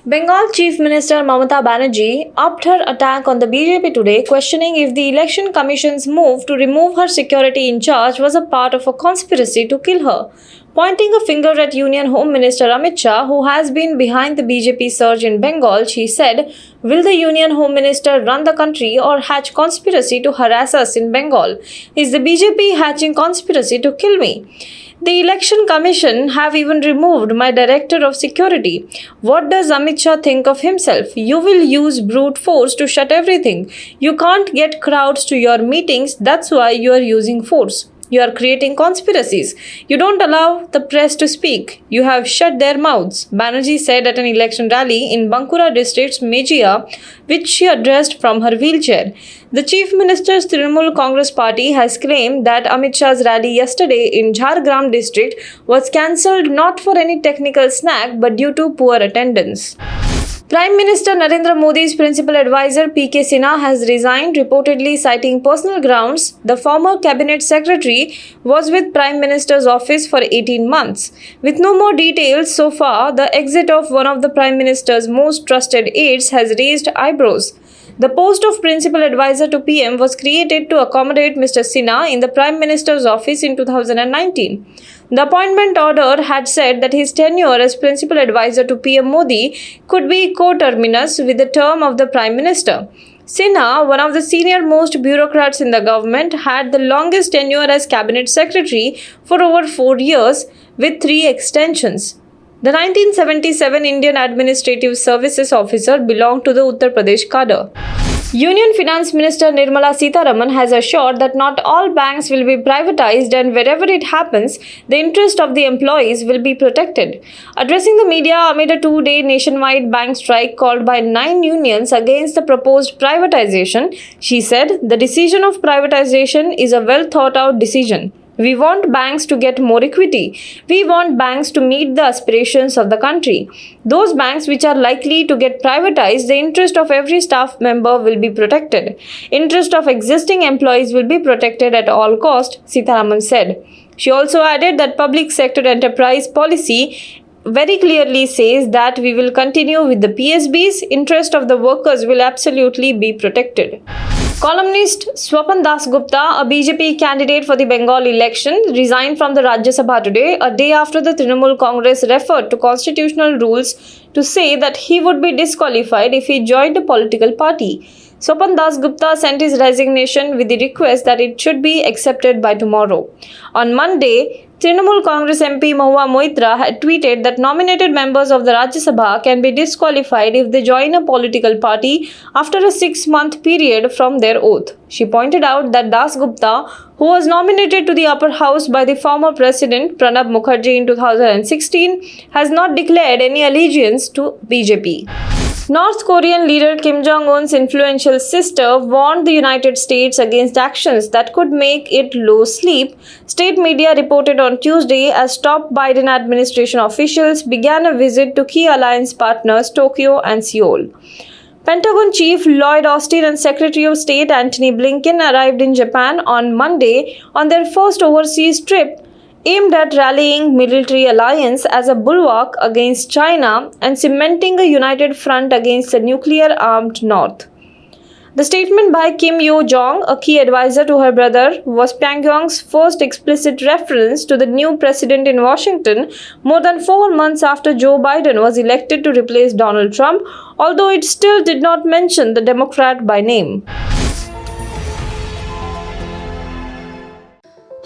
Bengal Chief Minister Mamata Banerjee upped her attack on the BJP today, questioning if the Election Commission's move to remove her security in charge was a part of a conspiracy to kill her. Pointing a finger at Union Home Minister Amit Shah, who has been behind the BJP surge in Bengal, she said, "Will the Union Home Minister run the country or hatch conspiracy to harass us in Bengal? Is the BJP hatching conspiracy to kill me? The Election Commission have even removed my Director of Security. What does Amit Shah think of himself? You will use brute force to shut everything. You can't get crowds to your meetings, that's why you are using force. You are creating conspiracies. You don't allow the press to speak. You have shut their mouths," Banerjee said at an election rally in Bankura district's Mejia, which she addressed from her wheelchair. The Chief Minister's Trinamool Congress Party has claimed that Amit Shah's rally yesterday in Jhargram district was cancelled not for any technical snag but due to poor attendance. Prime Minister Narendra Modi's principal advisor P.K. Sinha has resigned, reportedly citing personal grounds. The former cabinet secretary was with Prime Minister's office for 18 months. With no more details so far, the exit of one of the Prime Minister's most trusted aides has raised eyebrows. The post of principal advisor to PM was created to accommodate Mr. Sinha in the Prime Minister's office in 2019. The appointment order had said that his tenure as principal advisor to PM Modi could be coterminous with the term of the Prime Minister. Sinha, one of the senior-most bureaucrats in the government, had the longest tenure as cabinet secretary for over 4 years with 3 extensions. The 1977 Indian Administrative Services officer belonged to the Uttar Pradesh cadre. Union Finance Minister Nirmala Sitharaman has assured that not all banks will be privatized and wherever it happens, the interest of the employees will be protected. Addressing the media amid a 2-day nationwide bank strike called by 9 unions against the proposed privatization, she said, "The decision of privatization is a well-thought-out decision. We want banks to get more equity. We want banks to meet the aspirations of the country. Those banks which are likely to get privatized, the interest of every staff member will be protected. Interest of existing employees will be protected at all cost," Sitharaman said. She also added that public sector enterprise policy very clearly says that we will continue with the PSBs. Interest of the workers will absolutely be protected. Columnist Swapan Dasgupta, a BJP candidate for the Bengal election, resigned from the Rajya Sabha today, a day after the Trinamool Congress referred to constitutional rules to say that he would be disqualified if he joined a political party. Swapan Dasgupta sent his resignation with the request that it should be accepted by tomorrow. On Monday, Trinamool Congress MP Mahua Moitra had tweeted that nominated members of the Rajya Sabha can be disqualified if they join a political party after a 6-month period from their oath. She pointed out that Dasgupta, who was nominated to the upper house by the former president Pranab Mukherjee in 2016, has not declared any allegiance to BJP. North Korean leader Kim Jong-un's influential sister warned the United States against actions that could make it lose sleep, state media reported on Tuesday as top Biden administration officials began a visit to key alliance partners Tokyo and Seoul. Pentagon Chief Lloyd Austin and Secretary of State Antony Blinken arrived in Japan on Monday on their first overseas trip, aimed at rallying military alliance as a bulwark against China and cementing a united front against the nuclear-armed North. The statement by Kim Yo-jong, a key advisor to her brother, was Pyongyang's first explicit reference to the new president in Washington more than 4 months after Joe Biden was elected to replace Donald Trump, although it still did not mention the Democrat by name.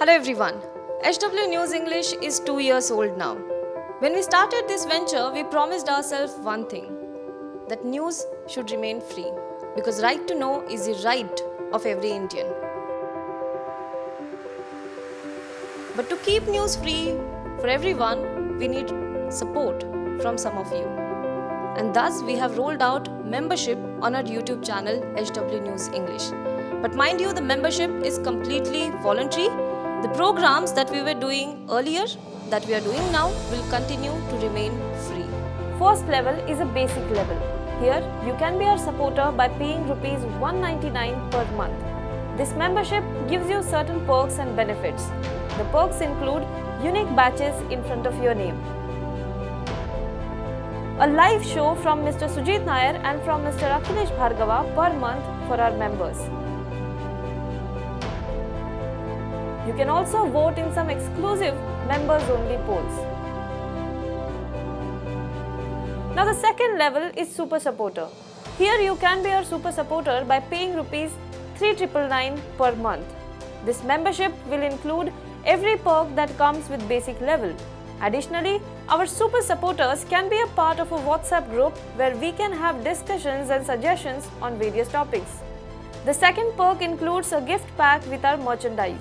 Hello everyone. HW News English is 2 years old now. When we started this venture, we promised ourselves one thing, that news should remain free, because right to know is the right of every Indian. But to keep news free for everyone, we need support from some of you. And thus, we have rolled out membership on our YouTube channel, HW News English. But mind you, the membership is completely voluntary. The programs that we were doing earlier, that we are doing now, will continue to remain free. First level is a basic level. Here, you can be our supporter by paying Rs 199 per month. This membership gives you certain perks and benefits. The perks include unique badges in front of your name, a live show from Mr. Sujit Nair and from Mr. Akhilesh Bhargava per month for our members. You can also vote in some exclusive members-only polls. Now the second level is Super Supporter. Here you can be our Super Supporter by paying Rs 3,999 per month. This membership will include every perk that comes with basic level. Additionally, our Super Supporters can be a part of a WhatsApp group where we can have discussions and suggestions on various topics. The second perk includes a gift pack with our merchandise.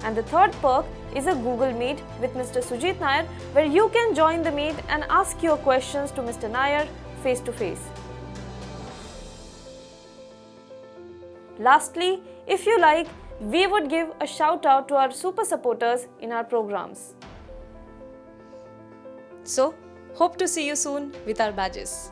And the third perk is a Google Meet with Mr. Sujit Nair, where you can join the meet and ask your questions to Mr. Nair face to face. Lastly, if you like, we would give a shout out to our super supporters in our programs. So, hope to see you soon with our badges.